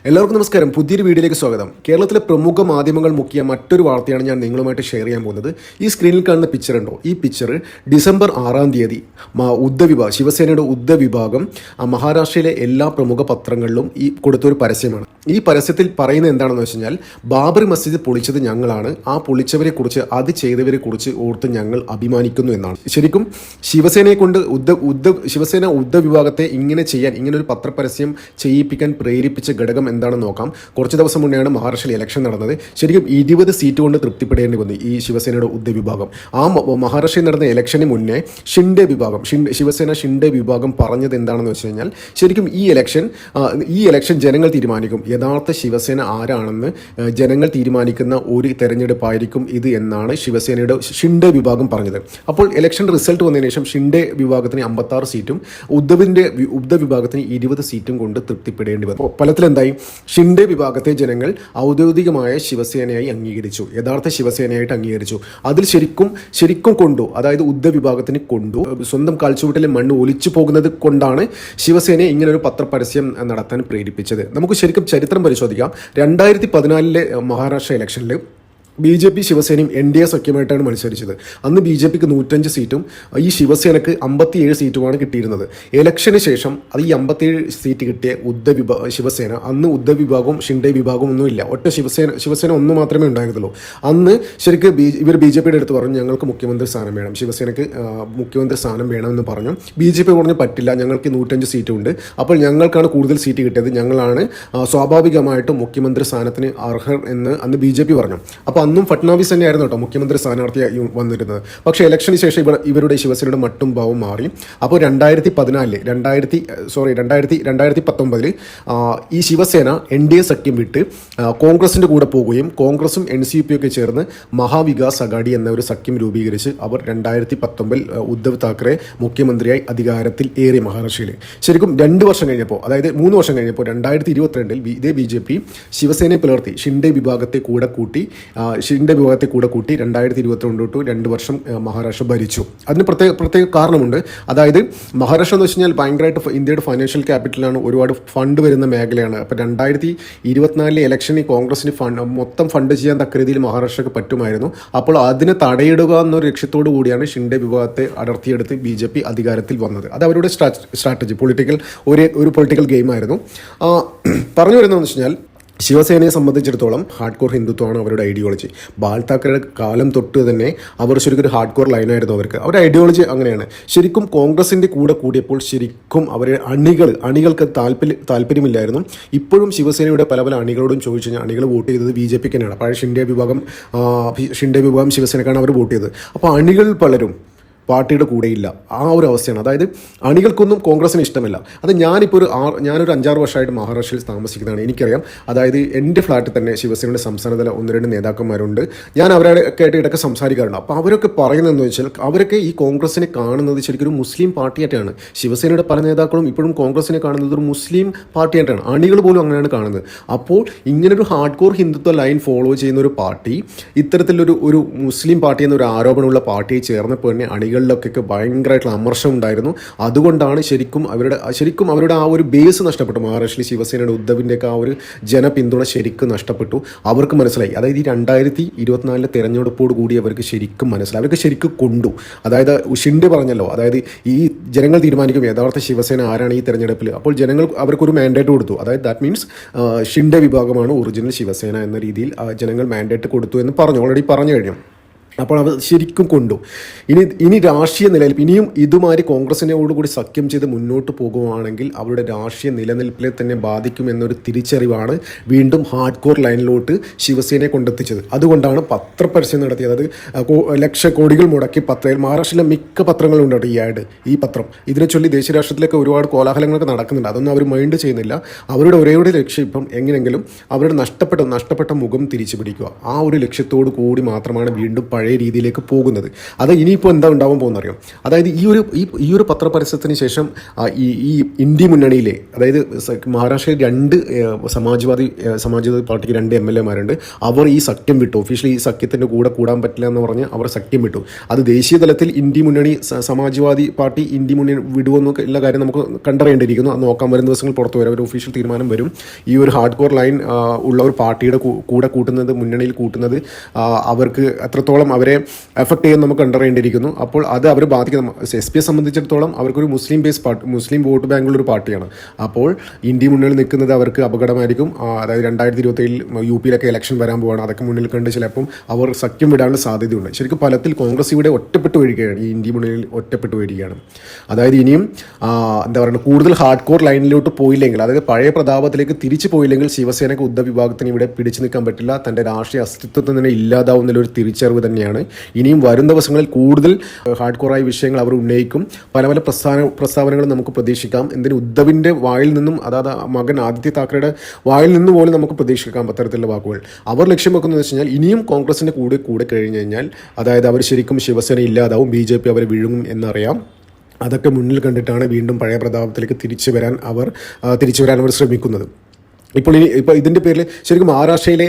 എല്ലാവർക്കും നമസ്കാരം. പുതിയൊരു വീഡിയോയിലേക്ക് സ്വാഗതം. കേരളത്തിലെ പ്രമുഖ മാധ്യമങ്ങൾ മുക്കിയ മറ്റൊരു വാർത്തയാണ് ഞാൻ നിങ്ങളുമായിട്ട് ഷെയർ ചെയ്യാൻ പോകുന്നത്. ഈ സ്ക്രീനിൽ കാണുന്ന പിക്ചർ ഉണ്ടോ? ഈ പിക്ചർ ഡിസംബർ 6-ാം തീയതി ശിവസേനയുടെ ഉദ്ധവ് വിഭാഗം മഹാരാഷ്ട്രയിലെ എല്ലാ പ്രമുഖ പത്രങ്ങളിലും ഈ കൊടുത്തൊരു പരസ്യമാണ്. ഈ പരസ്യത്തിൽ പറയുന്നത് എന്താണെന്ന് വെച്ച് കഴിഞ്ഞാൽ, ബാബറി മസ്ജിദ് പൊളിച്ചത് ഞങ്ങളാണ്, ആ പൊളിച്ചവരെ കുറിച്ച്, അത് ചെയ്തവരെ കുറിച്ച് ഓർത്ത് ഞങ്ങൾ അഭിമാനിക്കുന്നു എന്നാണ്. ശരിക്കും ശിവസേനയെ കൊണ്ട് ശിവസേന ഉദ്ധവ് വിഭാഗത്തെ ഇങ്ങനെ ചെയ്യാൻ, ഇങ്ങനെ ഒരു പത്രപരസ്യം ചെയ്യിപ്പിക്കാൻ പ്രേരിപ്പിച്ച ഘടകം എന്താണെന്ന് നോക്കാം. കുറച്ച് ദിവസം മുന്നെയാണ് മഹാരാഷ്ട്രയിൽ ഇലക്ഷൻ നടന്നത്. ശരിക്കും 20 സീറ്റ് കൊണ്ട് തൃപ്തിപ്പെടേണ്ടി വന്നു ഈ ശിവസേനയുടെ ഉദ്ധവ് വിഭാഗം. ആ മഹാരാഷ്ട്രയിൽ നടന്ന ഇലക്ഷന് മുന്നേ ശിവസേന ഷിൻഡെ വിഭാഗം പറഞ്ഞത് എന്താണെന്ന് വെച്ച് കഴിഞ്ഞാൽ, ശരിക്കും ഈ ഇലക്ഷൻ ജനങ്ങൾ തീരുമാനിക്കും, യഥാർത്ഥ ശിവസേന ആരാണെന്ന് ജനങ്ങൾ തീരുമാനിക്കുന്ന ഒരു തെരഞ്ഞെടുപ്പായിരിക്കും ഇത് എന്നാണ് ശിവസേനയുടെ ഷിൻഡെ വിഭാഗം പറഞ്ഞത്. അപ്പോൾ ഇലക്ഷൻ റിസൾട്ട് വന്നതിന് ശേഷം ഷിൻഡെ വിഭാഗത്തിന് 56 സീറ്റും ഉദ്ധവ് വിഭാഗത്തിന് 20 സീറ്റും കൊണ്ട് തൃപ്തിപ്പെടേണ്ടി വന്നു. ഫലത്തിലെന്തായി? ഷിൻഡെ വിഭാഗത്തെ ജനങ്ങൾ ഔദ്യോഗികമായ ശിവസേനയായി അംഗീകരിച്ചു, യഥാർത്ഥ ശിവസേനയായിട്ട് അംഗീകരിച്ചു. അതിൽ ശരിക്കും കൊണ്ടു, അതായത് ഉദ്ധവ് വിഭാഗത്തിന് കൊണ്ടു. സ്വന്തം കാൽച്ചുവട്ടിലെ മണ്ണ് ഒലിച്ചു പോകുന്നത് കൊണ്ടാണ് ശിവസേനയെ ഇങ്ങനൊരു പത്രപരസ്യം നടത്താൻ പ്രേരിപ്പിച്ചത്. നമുക്ക് ശരിക്കും ചരിത്രം പരിശോധിക്കാം. 2014 മഹാരാഷ്ട്ര ഇലക്ഷനിൽ BJP ശിവസേനയും NDA സഖ്യമായിട്ടാണ് മത്സരിച്ചത്. അന്ന് BJPക്ക് 105 സീറ്റും ഈ ശിവസേനക്ക് 57 സീറ്റുമാണ് കിട്ടിയിരുന്നത്. ഇലക്ഷന് ശേഷം അത് ഈ 57 സീറ്റ് കിട്ടിയ ശിവസേന, അന്ന് ഉദ്ധവ് വിഭാഗവും ഷിൻഡെ വിഭാഗവും ഒന്നുമില്ല, ഒറ്റ ശിവസേന ഒന്ന് മാത്രമേ ഉണ്ടായിരുന്നുള്ളൂ. അന്ന് ശരിക്കും ഇവർ BJPയുടെ അടുത്ത് പറഞ്ഞു, ഞങ്ങൾക്ക് മുഖ്യമന്ത്രി സ്ഥാനം വേണം, ശിവസേനക്ക് മുഖ്യമന്ത്രി സ്ഥാനം വേണമെന്ന് പറഞ്ഞു. BJP പറഞ്ഞു പറ്റില്ല, ഞങ്ങൾക്ക് 105 സീറ്റുണ്ട്, അപ്പോൾ ഞങ്ങൾക്കാണ് കൂടുതൽ സീറ്റ് കിട്ടിയത്, ഞങ്ങളാണ് സ്വാഭാവികമായിട്ടും മുഖ്യമന്ത്രി സ്ഥാനത്തിന് അർഹർ എന്ന് അന്ന് BJP പറഞ്ഞു. അപ്പോൾ അന്നും ഫട്നാവിസ് തന്നെയായിരുന്നു കേട്ടോ മുഖ്യമന്ത്രി സ്ഥാനാർത്ഥിയായി വന്നിരുന്നത്. പക്ഷേ ഇലക്ഷന് ശേഷം ഇവരുടെ ശിവസേനയുടെ മട്ടും ഭാവവും മാറി. അപ്പോൾ 2019 ഈ ശിവസേന NDA സഖ്യം വിട്ട് കോൺഗ്രസിൻ്റെ കൂടെ പോവുകയും കോൺഗ്രസും NCP ഒക്കെ ചേർന്ന് മഹാവികാസ് അഘാഡി എന്ന ഒരു സഖ്യം രൂപീകരിച്ച് അവർ 2019 ഉദ്ധവ് താക്കറെ മുഖ്യമന്ത്രിയായി അധികാരത്തിൽ ഏറി മഹാരാഷ്ട്രയിൽ. ശരിക്കും 2 വർഷം കഴിഞ്ഞപ്പോൾ, അതായത് 3 വർഷം കഴിഞ്ഞപ്പോൾ 2022 ഇതേ BJP ശിവസേനയെ പിളർത്തി ഷിൻഡെ വിഭാഗത്തെ കൂടെ കൂട്ടി 2022 തൊട്ട് 2 വർഷം മഹാരാഷ്ട്ര ഭരിച്ചു. അതിന് പ്രത്യേക കാരണമുണ്ട്. അതായത് മഹാരാഷ്ട്ര എന്ന് വെച്ച് കഴിഞ്ഞാൽ ഭയങ്കരമായിട്ട് ഇന്ത്യയുടെ ഫൈനാൻഷ്യൽ ക്യാപിറ്റലാണ്, ഒരുപാട് ഫണ്ട് വരുന്ന മേഖലയാണ്. അപ്പോൾ 2024 ഇലക്ഷനിൽ കോൺഗ്രസിന് മൊത്തം ഫണ്ട് ചെയ്യാൻ തക്ക രീതിയിൽ മഹാരാഷ്ട്രക്ക് പറ്റുമായിരുന്നു. അപ്പോൾ അതിനെ തടയിടുക എന്നൊരു ലക്ഷ്യത്തോടു കൂടിയാണ് ഷിൻഡെ വിഭാഗത്തെ അടർത്തിയെടുത്ത് BJP അധികാരത്തിൽ വന്നത്. അത് അവരുടെ സ്ട്രാറ്റജി, ഒരു പൊളിറ്റിക്കൽ ഗെയിമായിരുന്നു. പറഞ്ഞു വരുന്നതെന്ന് വെച്ച് കഴിഞ്ഞാൽ, ശിവസേനയെ സംബന്ധിച്ചിടത്തോളം ഹാർഡ് കോർ ഹിന്ദുത്വമാണ് അവരുടെ ഐഡിയോളജി. ബാൽ താക്കറയുടെ കാലം തൊട്ട് തന്നെ അവർ ശരിക്കും ഒരു ഹാർഡ് കോർ ലൈനായിരുന്നു അവർക്ക്. അവരുടെ ഐഡിയോളജി അങ്ങനെയാണ്. ശരിക്കും കോൺഗ്രസിൻ്റെ കൂടെ കൂടിയപ്പോൾ ശരിക്കും അവരെ അണികൾക്ക് താല്പര്യമില്ലായിരുന്നു. ഇപ്പോഴും ശിവസേനയുടെ പല അണികളോടും ചോദിച്ചു കഴിഞ്ഞാൽ അണികൾ വോട്ട് ചെയ്തത് BJPക്ക് തന്നെയാണ്. പഴയ ഷിൻഡെ വിഭാഗം ശിവസേനക്കാണ് അവർ വോട്ട് ചെയ്തത്. അപ്പോൾ അണികൾ പലരും പാർട്ടിയുടെ കൂടെയില്ല. ആ ഒരു അവസ്ഥയാണ്. അതായത് അണികൾക്കൊന്നും കോൺഗ്രസിന് ഇഷ്ടമല്ല. അത് ഞാനൊരു 5-6 വർഷമായിട്ട് മഹാരാഷ്ട്രയിൽ താമസിക്കുന്നതാണ്, എനിക്കറിയാം. അതായത് എൻ്റെ ഫ്ലാറ്റിൽ തന്നെ ശിവസേനയുടെ സംസ്ഥാനതല 1-2 നേതാക്കന്മാരുണ്ട്. ഞാൻ അവരൊക്കെ ആയിട്ട് ഇടയ്ക്ക് സംസാരിക്കാറുണ്ട്. അപ്പോൾ അവരൊക്കെ പറയുന്നതെന്ന് വെച്ചാൽ, അവരൊക്കെ ഈ കോൺഗ്രസിനെ കാണുന്നത് ശരിക്കും ഒരു മുസ്ലിം പാർട്ടിയായിട്ടാണ്. ശിവസേനയുടെ പല നേതാക്കളും ഇപ്പോഴും കോൺഗ്രസിനെ കാണുന്നത് ഒരു മുസ്ലിം പാർട്ടിയായിട്ടാണ്. അണികൾ പോലും അങ്ങനെയാണ് കാണുന്നത്. അപ്പോൾ ഇങ്ങനൊരു hard core Hindutva line follow ചെയ്യുന്ന ഒരു പാർട്ടി ഇത്തരത്തിലൊരു മുസ്ലിം പാർട്ടി എന്നൊരു ആരോപണമുള്ള പാർട്ടിയെ ചേർന്നപ്പോൾ തന്നെ കളികളിലൊക്കെ ഭയങ്കരമായിട്ടുള്ള അമർഷം ഉണ്ടായിരുന്നു. അതുകൊണ്ടാണ് ശരിക്കും അവരുടെ ആ ഒരു ബേസ് നഷ്ടപ്പെട്ടു. മഹാരാഷ്ട്രയിൽ ശിവസേനയുടെ ഉദ്ധവിൻ്റെയൊക്കെ ആ ഒരു ജനപിന്തുണ ശരിക്കും നഷ്ടപ്പെട്ടു. അവർക്ക് മനസ്സിലായി, അതായത് ഈ 2024 തെരഞ്ഞെടുപ്പോട് കൂടി അവർക്ക് ശരിക്കും മനസ്സിലായി, അവർക്ക് ശരിക്കും കൊണ്ടു. അതായത് ഷിൻഡെ പറഞ്ഞല്ലോ, അതായത് ഈ ജനങ്ങൾ തീരുമാനിക്കും യഥാർത്ഥ ശിവസേന ആരാണ് ഈ തെരഞ്ഞെടുപ്പിൽ. അപ്പോൾ ജനങ്ങൾ അവർക്കൊരു മാൻഡേറ്റ് കൊടുത്തു. അതായത് ദാറ്റ് മീൻസ് ഷിൻഡെ വിഭാഗമാണ് ഒറിജിനൽ ശിവസേന എന്ന രീതിയിൽ ജനങ്ങൾ മാൻഡേറ്റ് കൊടുത്തു എന്ന് ഓൾറെഡി പറഞ്ഞു കഴിഞ്ഞു. അപ്പോൾ അവർ ശരിക്കും കൊണ്ടു. ഇനി രാഷ്ട്രീയ നിലനിൽപ്പ്, ഇനിയും ഇതുമാതിരി കോൺഗ്രസിനോടുകൂടി സഖ്യം ചെയ്ത് മുന്നോട്ട് പോകുകയാണെങ്കിൽ അവരുടെ രാഷ്ട്രീയ നിലനിൽപ്പിനെ തന്നെ ബാധിക്കുമെന്നൊരു തിരിച്ചറിവാണ് വീണ്ടും ഹാർഡ് കോർ ലൈനിലോട്ട് ശിവസേനയെ കൊണ്ടെത്തിച്ചത്. അതുകൊണ്ടാണ് പത്രപരസ്യം നടത്തിയത്. ലക്ഷക്കോടികൾ മുടക്കി മഹാരാഷ്ട്രയിലെ മിക്ക പത്രങ്ങളുണ്ട് ഈ പത്രം. ഇതിനെ ചൊല്ലി ദേശീയ രാഷ്ട്രത്തിലൊക്കെ ഒരുപാട് കോലാഹലങ്ങളൊക്കെ നടക്കുന്നുണ്ട്. അതൊന്നും അവർ മൈൻഡ് ചെയ്യുന്നില്ല. അവരുടെ ഒരേ ലക്ഷ്യം ഇപ്പം എങ്ങനെയെങ്കിലും അവരുടെ നഷ്ടപ്പെട്ട മുഖം തിരിച്ചു പിടിക്കുക. ആ ഒരു ലക്ഷ്യത്തോടു കൂടി മാത്രമാണ് വീണ്ടും പഴയ രീതിയിലേക്ക് പോകുന്നത്. അത് ഇനിയിപ്പോൾ എന്താ ഉണ്ടാവാൻ പോകുന്നറിയാം. അതായത് ഈ ഒരു പത്രപരസ്യത്തിന് ശേഷം ഈ ഇന്ത്യ മുന്നണിയിലെ, അതായത് മഹാരാഷ്ട്രയിൽ സമാജ്വാദി പാർട്ടിക്ക് 2 MLA-മാരുണ്ട്. അവർ ഈ സഖ്യം വിട്ടു. ഒഫീഷ്യലി ഈ സഖ്യത്തിൻ്റെ കൂടെ കൂടാൻ പറ്റില്ല എന്ന് പറഞ്ഞ് അവർ സഖ്യം വിട്ടു. അത് ദേശീയ തലത്തിൽ ഇന്ത്യ മുന്നണി, സമാജ്വാദി പാർട്ടി ഇന്ത്യ മുന്നണി വിടുമെന്നൊക്കെ ഉള്ള കാര്യം നമുക്ക് കണ്ടറിയേണ്ടിയിരിക്കുന്നു. അത് നോക്കാൻ വരുന്ന ദിവസങ്ങൾ പുറത്തു വരും. ഒരു ഒഫീഷ്യൽ തീരുമാനം വരും. ഈ ഒരു ഹാർഡ് കോർ ലൈൻ ഉള്ള ഒരു പാർട്ടിയുടെ കൂടെ കൂട്ടുന്നത്, മുന്നണിയിൽ കൂട്ടുന്നത് അവർക്ക് എത്രത്തോളം അവരെ എഫക്ട് ചെയ്യുമെന്ന് നമുക്ക് കണ്ടറിയേണ്ടിയിരിക്കുന്നു. അപ്പോൾ അത് അവർ ബാധിക്കുന്ന SP സംബന്ധിച്ചിടത്തോളം അവർക്കൊരു മുസ്ലിം ബേസ് പാർട്ടി, മുസ്ലിം വോട്ട് ബാങ്കുള്ളൊരു പാർട്ടിയാണ്. അപ്പോൾ ഇന്ത്യ മുന്നണിയിൽ നിൽക്കുന്നത് അവർക്ക് അപകടമായിരിക്കും. അതായത് 2027 UP-യിലൊക്കെ ഇലക്ഷൻ വരാൻ പോവാണ്. അതൊക്കെ മുന്നിൽ കണ്ട് ചിലപ്പം അവർ സഖ്യം വിടാനുള്ള സാധ്യതയുണ്ട്. ശരിക്കും ഫലത്തിൽ കോൺഗ്രസ് ഇവിടെ ഒറ്റപ്പെട്ടു വരികയാണ്. ഈ ഇന്ത്യ മുന്നണിയിൽ ഒറ്റപ്പെട്ടു വരികയാണ്. അതായത് ഇനിയും എന്താ പറയുക, കൂടുതൽ ഹാർഡ് കോർ ലൈനിലോട്ട് പോയില്ലെങ്കിൽ, അതായത് പഴയ പ്രതാപത്തിലേക്ക് തിരിച്ചു പോയില്ലെങ്കിൽ ശിവസേനയ്ക്ക് ഉദ്ധവ് വിഭാഗത്തിന് ഇവിടെ പിടിച്ചു നിൽക്കാൻ പറ്റില്ല. തൻ്റെ രാഷ്ട്രീയ അസ്തിത്വത്തിൽ തന്നെ ഇല്ലാതാവുന്നൊരു തിരിച്ചറിവ് തന്നെയാണ്. ഇനിയും വരും ദിവസങ്ങളിൽ കൂടുതൽ ഹാർഡ് കോറായ വിഷയങ്ങൾ അവർ ഉന്നയിക്കും. പല പല പ്രസ്താവനകളും നമുക്ക് പ്രതീക്ഷിക്കാം. എന്തിന് ഉദ്ധവിൻ്റെ വായിൽ നിന്നും, അതായത് മകൻ ആദിത്യ താക്കറയുടെ വായിൽ നിന്ന് പോലും നമുക്ക് പ്രതീക്ഷിക്കാം അത്തരത്തിലുള്ള വാക്കുകൾ. അവർ ലക്ഷ്യം വെക്കുന്നത് വെച്ച് കഴിഞ്ഞാൽ ഇനിയും കോൺഗ്രസിൻ്റെ കൂടെ കഴിഞ്ഞ് കഴിഞ്ഞാൽ, അതായത് അവർ ശരിക്കും ശിവസേന ഇല്ലാതാവും, BJP അവരെ വിഴുങ്ങും എന്നറിയാം. അതൊക്കെ മുന്നിൽ കണ്ടിട്ടാണ് വീണ്ടും പഴയ പ്രതാപത്തിലേക്ക് തിരിച്ചു വരാൻ അവർ ശ്രമിക്കുന്നത്. ഇപ്പോൾ ഇതിൻ്റെ പേരിൽ ശരിക്കും മഹാരാഷ്ട്രയിലെ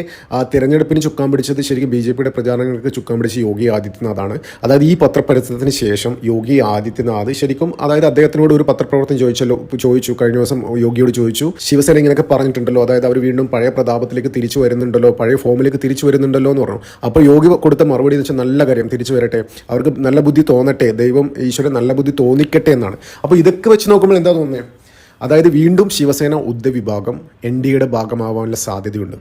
തിരഞ്ഞെടുപ്പിന് ചുക്കാൻ പിടിച്ചത് ശരിക്കും BJP-യുടെ പ്രചാരണങ്ങൾക്ക് ചുക്കാൻ പിടിച്ച യോഗി ആദിത്യനാഥാണ്. അതായത് ഈ പത്രപരസ്യത്തിന് ശേഷം യോഗി ആദിത്യനാഥ് ശരിക്കും, അതായത് അദ്ദേഹത്തിനോട് ഒരു പത്രപ്രവർത്തനം ചോദിച്ചു കഴിഞ്ഞ ദിവസം യോഗിയോട് ചോദിച്ചു, ശിവസേന ഇങ്ങനെയൊക്കെ പറഞ്ഞിട്ടുണ്ടല്ലോ, അതായത് അവർ വീണ്ടും പഴയ പ്രതാപത്തിലേക്ക് തിരിച്ചു വരുന്നുണ്ടല്ലോ, പഴയ ഫോമിലേക്ക് തിരിച്ചു വരുന്നുണ്ടല്ലോ എന്ന് പറഞ്ഞു. അപ്പോൾ യോഗി കൊടുത്ത മറുപടി എന്ന് വെച്ചാൽ, നല്ല കാര്യം, തിരിച്ചു വരട്ടെ, അവർക്ക് നല്ല ബുദ്ധി തോന്നട്ടെ, ദൈവം ഈശ്വരൻ നല്ല ബുദ്ധി തോന്നിക്കട്ടെ എന്നാണ്. അപ്പോൾ ഇതൊക്കെ വെച്ച് നോക്കുമ്പോൾ എന്താ തോന്നുന്നത്, അതായത് വീണ്ടും ശിവസേന ഉദ്ധവ് വിഭാഗം NDA-യുടെ ഭാഗമാവാനുള്ള സാധ്യതയുണ്ട്.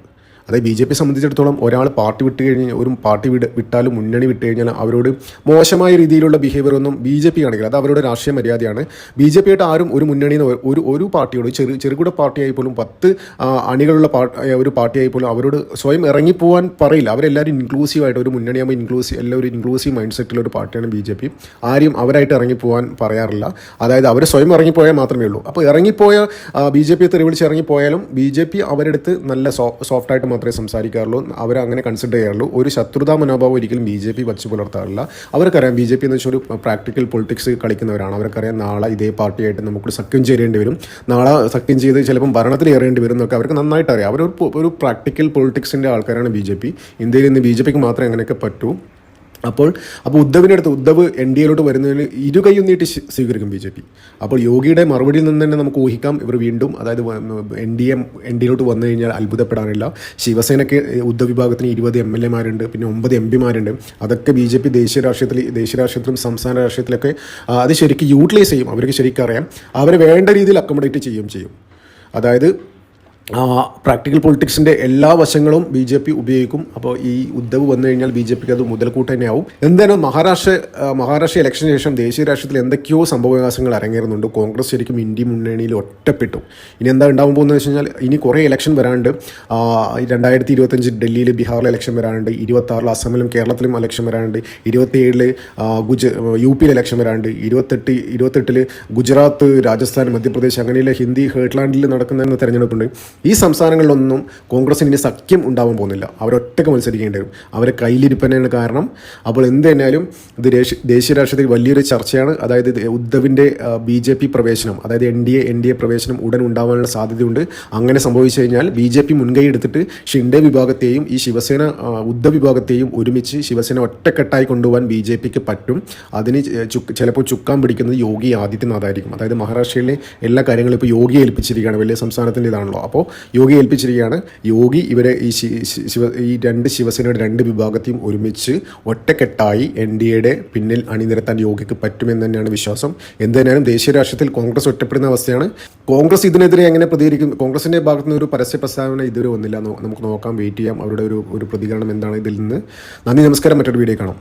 അതായത് BJP സംബന്ധിച്ചിടത്തോളം ഒരാൾ പാർട്ടി വിട്ട് കഴിഞ്ഞാൽ, ഒരു പാർട്ടി വിട്ടാലും മുന്നണി വിട്ട് കഴിഞ്ഞാൽ അവരോട് മോശമായ രീതിയിലുള്ള ബിഹേവിയർ ഒന്നും BJP കാണിക്കില്ല. അത് അവരുടെ രാഷ്ട്രീയ മര്യാദയാണ്. BJP-യായിട്ട് ആരും ഒരു മുന്നണിയിൽ നിന്ന് ഒരു പാർട്ടിയോട്, ചെറുകിട പാർട്ടിയായി പോലും 10 അണികളുള്ള ഒരു പാർട്ടിയായി പോലും അവരോട് സ്വയം ഇറങ്ങിപ്പോവാൻ പറയില്ല. അവരെല്ലാവരും ഇൻക്ലൂസീവായിട്ട്, ഒരു മുന്നണിയാകുമ്പോൾ എല്ലാവരും ഇൻക്ലൂസീവ് മൈൻഡ് സെറ്റുള്ള ഒരു പാർട്ടിയാണ് BJP. ആരും അവരായിട്ട് ഇറങ്ങിപ്പോവാൻ പറയാറില്ല. അതായത് അവർ സ്വയം ഇറങ്ങിപ്പോയാൽ മാത്രമേ ഉള്ളൂ. അപ്പോൾ ഇറങ്ങിപ്പോയ BJP തെറിവിളിച്ച് ഇറങ്ങിപ്പോയാലും BJP അവരെടുത്ത് നല്ല സോഫ്റ്റായിട്ട് മാത്രമേ സംസാരിക്കാറുള്ളൂ. അവരങ്ങനെ കൺസിഡർ ചെയ്യാറുള്ളൂ. ഒരു ശത്രുതാ മനോഭാവം ഒരിക്കലും BJP വച്ച് പുലർത്താറില്ല. അവർക്കറിയാം BJP എന്ന് വെച്ചാൽ ഒരു പ്രാക്ടിക്കൽ പൊളിറ്റിക്സ് കളിക്കുന്നവരാണ്. അവർക്കറിയാം നാളെ ഇതേ പാർട്ടിയായിട്ട് നമുക്ക് സഖ്യം ചേരേണ്ടി വരും, നാളെ സഖ്യം ചെയ്ത് ചിലപ്പം ഭരണത്തിൽ ഏറേണ്ടി വരും എന്നൊക്കെ അവർക്ക് നന്നായിട്ട് അറിയാം. അവരൊരു പ്രാക്ടിക്കൽ പൊളിറ്റിക്സിൻ്റെ ആൾക്കാരാണ് BJP. ഇന്ത്യയിൽ നിന്ന് BJP-ക്ക് മാത്രമേ അങ്ങനെയൊക്കെ പറ്റൂ. അപ്പോൾ ഉദ്ധവ് NDA-യിലോട്ട് വരുന്നതിന് ഇരുകൈയും നീട്ടി സ്വീകരിക്കും BJP. അപ്പോൾ യോഗിയുടെ മറുപടിയിൽ നിന്ന് തന്നെ നമുക്ക് ഊഹിക്കാം, ഇവർ വീണ്ടും, അതായത് NDA-യിലോട്ട് വന്നു കഴിഞ്ഞാൽ അത്ഭുതപ്പെടാനില്ല. ശിവസേനയ്ക്ക് ഉദ്ധവ് വിഭാഗത്തിന് 20 MLA-മാരുണ്ട്, പിന്നെ 9 MP-മാരുണ്ട്. അതൊക്കെ BJP ദേശീയ രാഷ്ട്രീയത്തിലും സംസ്ഥാന രാഷ്ട്രീയത്തിലൊക്കെ അത് ശരിക്കും യൂട്ടിലൈസ് ചെയ്യും. അവർക്ക് ശരിക്കും അറിയാം, അവരെ വേണ്ട രീതിയിൽ അക്കോമഡേറ്റ് ചെയ്യും. അതായത് പ്രാക്ടിക്കൽ പൊളിറ്റിക്സിൻ്റെ എല്ലാ വശങ്ങളും BJP ഉപയോഗിക്കും. അപ്പോൾ ഈ ഉദ്ധവ് വന്നു കഴിഞ്ഞാൽ BJP-ക്ക് അത് മുതൽക്കൂട്ട് തന്നെയാവും. എന്തായാലും മഹാരാഷ്ട്ര ഇലക്ഷന് ശേഷം ദേശീയ രാഷ്ട്രീയത്തിൽ എന്തൊക്കെയോ സംഭവവികാസങ്ങൾ അരങ്ങേറുന്നുണ്ട്. കോൺഗ്രസ് ശരിക്കും ഇന്ത്യ മുന്നണിയിൽ ഒറ്റപ്പെട്ടു. ഇനി എന്താ ഉണ്ടാകാൻ പോകുന്നത് വെച്ച് കഴിഞ്ഞാൽ, ഇനി കുറേ ഇലക്ഷൻ വരാനുണ്ട്. 2025 ഡൽഹിയിൽ, ബീഹാറിൽ ഇലക്ഷൻ വരാനുണ്ട്. 26 അസമിലും കേരളത്തിലും ഇലക്ഷൻ വരാനുണ്ട്. 27 UP-യിൽ ഇലക്ഷൻ വരാനുണ്ട്. 28 ഗുജറാത്ത്, രാജസ്ഥാൻ, മധ്യപ്രദേശ്, അങ്ങനെയുള്ള ഹിന്ദി ഹേർട്ട്ലാൻഡിൽ നടക്കുന്ന തെരഞ്ഞെടുപ്പുണ്ട്. ഈ സംസ്ഥാനങ്ങളിലൊന്നും കോൺഗ്രസിന് ഇനി സഖ്യം ഉണ്ടാവാൻ പോകുന്നില്ല. അവരൊറ്റയ്ക്ക് മത്സരിക്കേണ്ടി വരും. അവരെ കയ്യിലിരിപ്പന്നെയാണ് കാരണം. അപ്പോൾ എന്ത് തന്നെയാലും ഇത് ദേശീയ രാഷ്ട്രീയത്തിൽ വലിയൊരു ചർച്ചയാണ്. അതായത് ഉദ്ധവിൻ്റെ BJP പ്രവേശനം, അതായത് NDA പ്രവേശനം ഉടൻ ഉണ്ടാവാനുള്ള സാധ്യതയുണ്ട്. അങ്ങനെ സംഭവിച്ചു കഴിഞ്ഞാൽ BJP മുൻകൈ എടുത്തിട്ട് ഷിൻഡെ വിഭാഗത്തെയും ഈ ശിവസേന ഉദ്ധവ് വിഭാഗത്തെയും ഒരുമിച്ച് ശിവസേന ഒറ്റക്കെട്ടായി കൊണ്ടുപോകാൻ BJP-ക്ക് പറ്റും. അതിന് ചിലപ്പോൾ ചുക്കാൻ പിടിക്കുന്നത് യോഗി ആദിത്യനാഥായിരിക്കും. അതായത് മഹാരാഷ്ട്രയിലെ എല്ലാ കാര്യങ്ങളും ഇപ്പോൾ യോഗിയെ ഏൽപ്പിച്ചിരിക്കുകയാണ്. വലിയ സംസ്ഥാനത്തിൻ്റെ ഇതാണല്ലോ. അപ്പോൾ യോഗി ഏൽപ്പിച്ചിരിക്കുകയാണ്. യോഗി ഇവരെ ഈ ശിവസേനയുടെ 2 വിഭാഗത്തെയും ഒരുമിച്ച് ഒറ്റക്കെട്ടായി NDA-യുടെ പിന്നിൽ അണിനിരത്താൻ യോഗിക്ക് പറ്റുമെന്ന് തന്നെയാണ് വിശ്വാസം. എന്തിനാലും ദേശീയ രാഷ്ട്രീയത്തിൽ കോൺഗ്രസ് ഒറ്റപ്പെടുന്ന അവസ്ഥയാണ്. കോൺഗ്രസ് ഇതിനെതിരെ എങ്ങനെ പ്രതികരിക്കും? കോൺഗ്രസിൻ്റെ ഭാഗത്തു നിന്ന് ഒരു പരസ്യ പ്രസ്താവന ഇതുവരെ വന്നില്ല. നമുക്ക് നോക്കാം, വെയിറ്റ് ചെയ്യാം അവരുടെ ഒരു പ്രതികരണം എന്താണ് ഇതിൽ നിന്ന്. നന്ദി, നമസ്കാരം. മറ്റൊരു വീഡിയോ കാണാം.